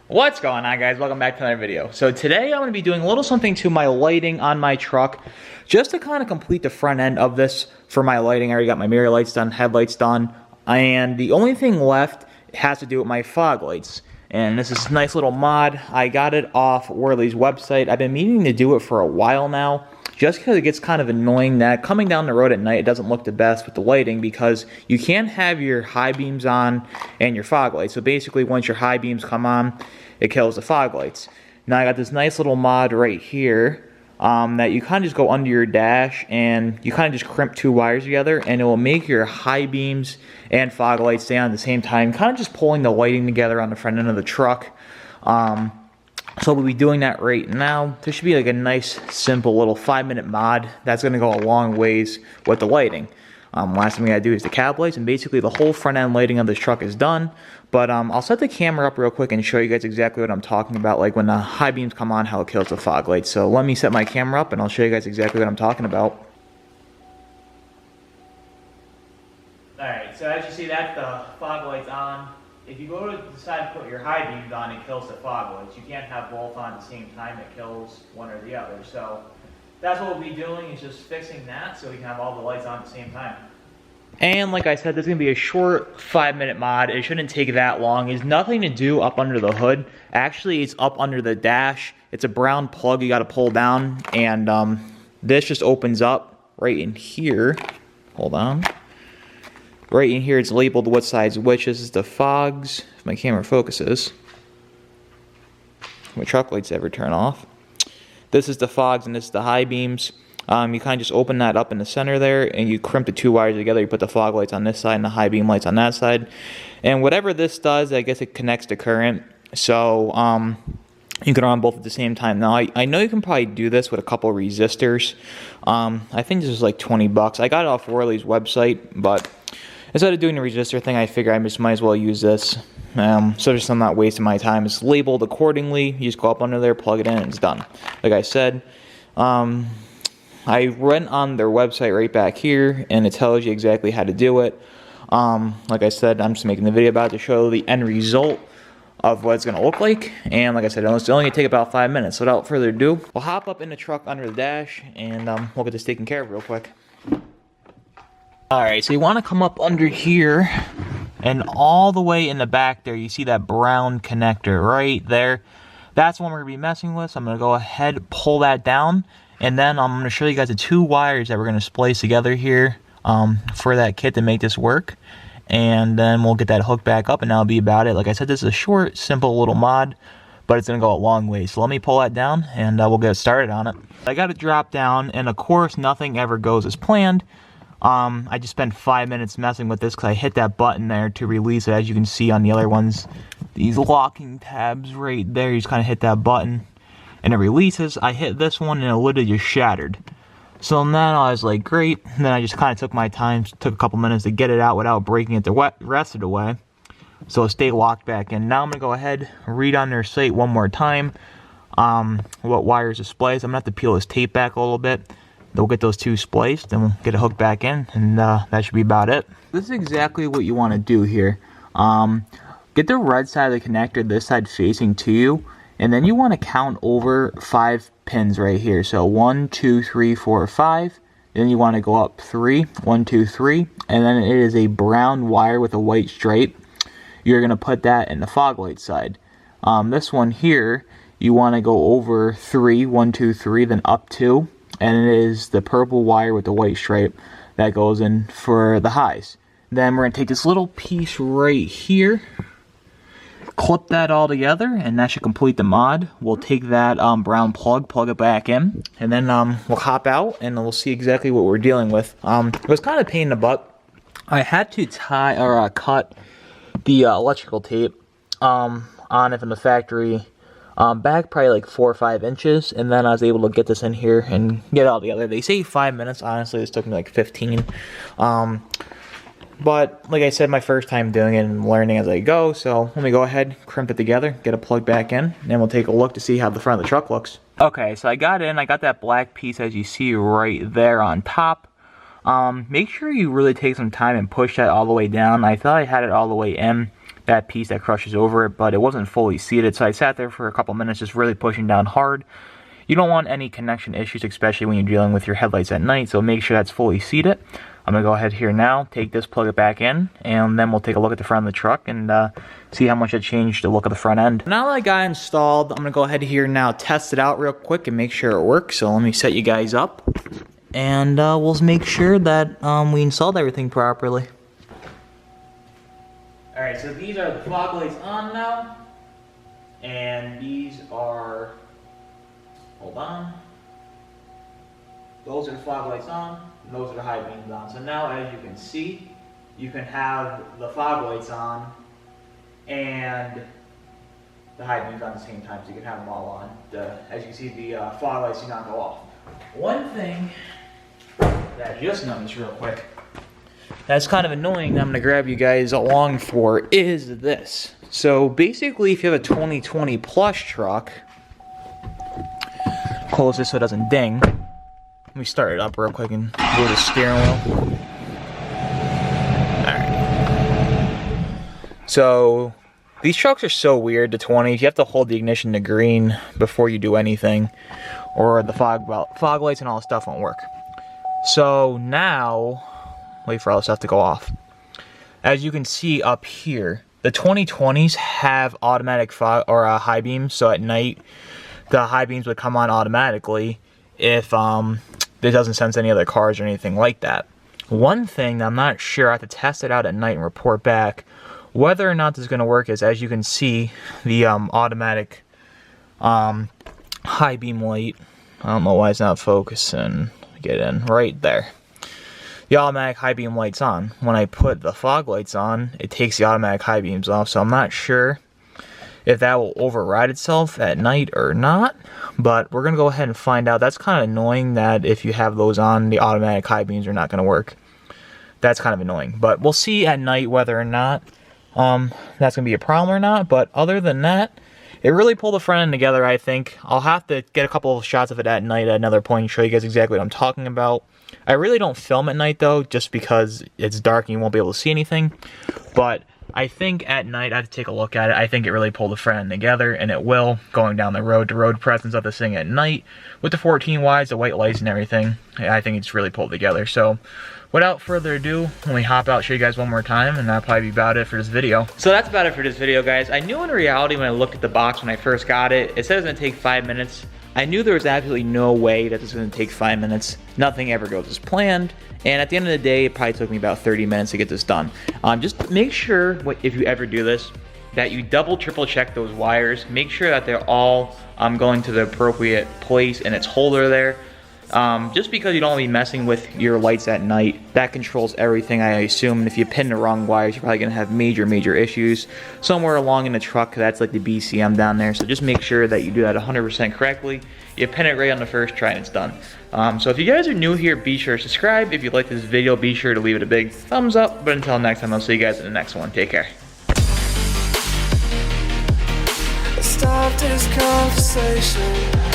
What's going on, guys? Welcome back to another video. So today I'm going to be doing a little something to my lighting on my truck just to kind of complete the front end of this for my lighting. I already got my mirror lights done, headlights done, and the only thing left has to do with my fog lights. And this is a nice little mod. I got it off Worley's website. I've been meaning to do it for a while now, just because it gets kind of annoying that coming down the road at night, it doesn't look the best with the lighting because you can't have your high beams on and your fog lights. So basically, once your high beams come on, it kills the fog lights. Now I got this nice little mod right here that you kind of just go under your dash and you kind of just crimp two wires together and it will make your high beams and fog lights stay on at the same time, kind of just pulling the lighting together on the front end of the truck. So we'll be doing that right now. This should be like a nice, simple little 5-minute mod that's going to go a long ways with the lighting. Last thing we gotta do is the cab lights, and basically the whole front end lighting of this truck is done. But I'll set the camera up real quick and show you guys exactly what I'm talking about, like when the high beams come on, how it kills the fog lights. So let me set my camera up and I'll show you guys exactly what I'm talking about. Alright, so as you see, that's the fog lights on. If you go to decide to put your high beams on, it kills the fog lights. You can't have both on at the same time, it kills one or the other. So that's what we'll be doing, is just fixing that so we can have all the lights on at the same time. And like I said, this is going to be a short 5-minute mod. It shouldn't take that long. There's nothing to do up under the hood. Actually, it's up under the dash. It's a brown plug you got to pull down, and this just opens up right in here. Hold on. Right in here, it's labeled what side's which. This is the fogs. If my camera focuses. My truck lights ever turn off. This is the fogs and this is the high beams. You kind of just open that up in the center there and you crimp the two wires together. You put the fog lights on this side and the high beam lights on that side. And whatever this does, I guess it connects to current. So you can run both at the same time. Now, I know you can probably do this with a couple of resistors. I think this is like 20 bucks. I got it off Worley's website, but instead of doing the resistor thing, I figure I just might as well use this. So just I'm not wasting my time. It's labeled accordingly. You just go up under there, plug it in, and it's done. Like I said, I went on their website right back here, and it tells you exactly how to do it. Like I said, I'm just making the video about it to show the end result of what it's going to look like. And like I said, it's only going to take about 5 minutes. So without further ado, we'll hop up in the truck under the dash, and we'll get this taken care of real quick. Alright, so you want to come up under here, and all the way in the back there, you see that brown connector right there. That's what we're going to be messing with. So I'm going to go ahead, pull that down, and then I'm going to show you guys the two wires that we're going to splice together here for that kit to make this work. And then we'll get that hooked back up, and that'll be about it. Like I said, this is a short, simple little mod, but it's going to go a long way. So let me pull that down, and we'll get started on it. I got it dropped down, and of course, nothing ever goes as planned. I just spent 5 minutes messing with this because I hit that button there to release it. As you can see on the other ones, these locking tabs right there, you just kind of hit that button and it releases. I hit this one and it literally just shattered. So then I was like, great. And then I just kind of took my time, took a couple minutes to get it out without breaking it the rest of the way. So it stayed locked back in. Now I'm going to go ahead and read on their site one more time what wires to splice. I'm going to have to peel this tape back a little bit. We'll get those two spliced, and we'll get it hooked back in, and that should be about it. This is exactly what you want to do here. Get the red side of the connector, this side facing to you, and then you want to count over 5 pins right here. So 1, 2, 3, 4, 5. Then you want to go up 3, 1, 2, 3, and then it is a brown wire with a white stripe. You're going to put that in the fog light side. This one here, you want to go over 3, 1, 2, 3, then up 2. And it is the purple wire with the white stripe that goes in for the highs. Then we're going to take this little piece right here, clip that all together, and that should complete the mod. We'll take that brown plug it back in, and then we'll hop out and we'll see exactly what we're dealing with. It was kind of a pain in the butt. I had to tie or cut the electrical tape on it from the factory back probably like 4 or 5 inches, and then I was able to get this in here and get it all together. They say 5 minutes. Honestly, this took me like 15. But like I said, my first time doing it and learning as I go. So let me go ahead, crimp it together, get it plugged back in, and then we'll take a look to see how the front of the truck looks. Okay, so I got that black piece as you see right there on top. Make sure you really take some time and push that all the way down. I thought I had it all the way in, that piece that crushes over it, but it wasn't fully seated, so I sat there for a couple minutes just really pushing down hard. You don't want any connection issues, especially when you're dealing with your headlights at night, so make sure that's fully seated. I'm going to go ahead here now, take this, plug it back in, and then we'll take a look at the front of the truck and see how much it changed to look at the front end. Now that I got installed, I'm going to go ahead here now, test it out real quick and make sure it works. So let me set you guys up, and we'll make sure that we installed everything properly. Alright, so these are the fog lights on now, and these are, hold on, those are the fog lights on, and those are the high beams on. So now, as you can see, you can have the fog lights on and the high beams on at the same time, so you can have them all on. As you can see, the fog lights do not go off. One thing that I just noticed real quick that's kind of annoying that I'm going to grab you guys along for is this. So basically, if you have a 2020 Plus truck, close this so it doesn't ding. Let me start it up real quick and go to the steering wheel. Alright. So, these trucks are so weird, the 20s. You have to hold the ignition to green before you do anything, or the fog lights and all the stuff won't work. So now, wait for all this stuff to go off. As you can see up here, the 2020s have automatic fog or high beams, so at night the high beams would come on automatically if it doesn't sense any other cars or anything like that. One thing that I'm not sure, I have to test it out at night and report back whether or not this is going to work is, as you can see, the automatic high beam light. I don't know why it's not focusing. Get in right there. The automatic high beam light's on. When I put the fog lights on, it takes the automatic high beams off, so I'm not sure if that will override itself at night or not, but we're gonna go ahead and find out. That's kind of annoying that if you have those on, the automatic high beams are not gonna work. That's kind of annoying, but we'll see at night whether or not that's gonna be a problem or not. But other than that, it really pulled the front end together, I think. I'll have to get a couple of shots of it at night at another point and show you guys exactly what I'm talking about. I really don't film at night though, just because it's dark and you won't be able to see anything. But I think at night I have to take a look at it. I think it really pulled the front end together, and it will, going down the road. The road presence of this thing at night with the 14 wides, the white lights and everything, I think it's really pulled together. So without further ado, let me hop out, show you guys one more time, and that'll probably be about it for this video. So that's about it for this video, guys. I knew in reality when I looked at the box when I first got it, it said it's gonna take 5 minutes. I knew there was absolutely no way that this was gonna take 5 minutes. Nothing ever goes as planned. And at the end of the day, it probably took me about 30 minutes to get this done. Just make sure, if you ever do this, that you double, triple check those wires. Make sure that they're all going to the appropriate place and its holder there. Just because you don't want to be messing with your lights at night, that controls everything, I assume. And if you pin the wrong wires, you're probably going to have major issues somewhere along in the truck. That's like the BCM down there. So just make sure that you do that 100% correctly. You pin it right on the first try and it's done. So if you guys are new here, be sure to subscribe. If you like this video, be sure to leave it a big thumbs up. But until next time, I'll see you guys in the next one. Take care. Stop this conversation.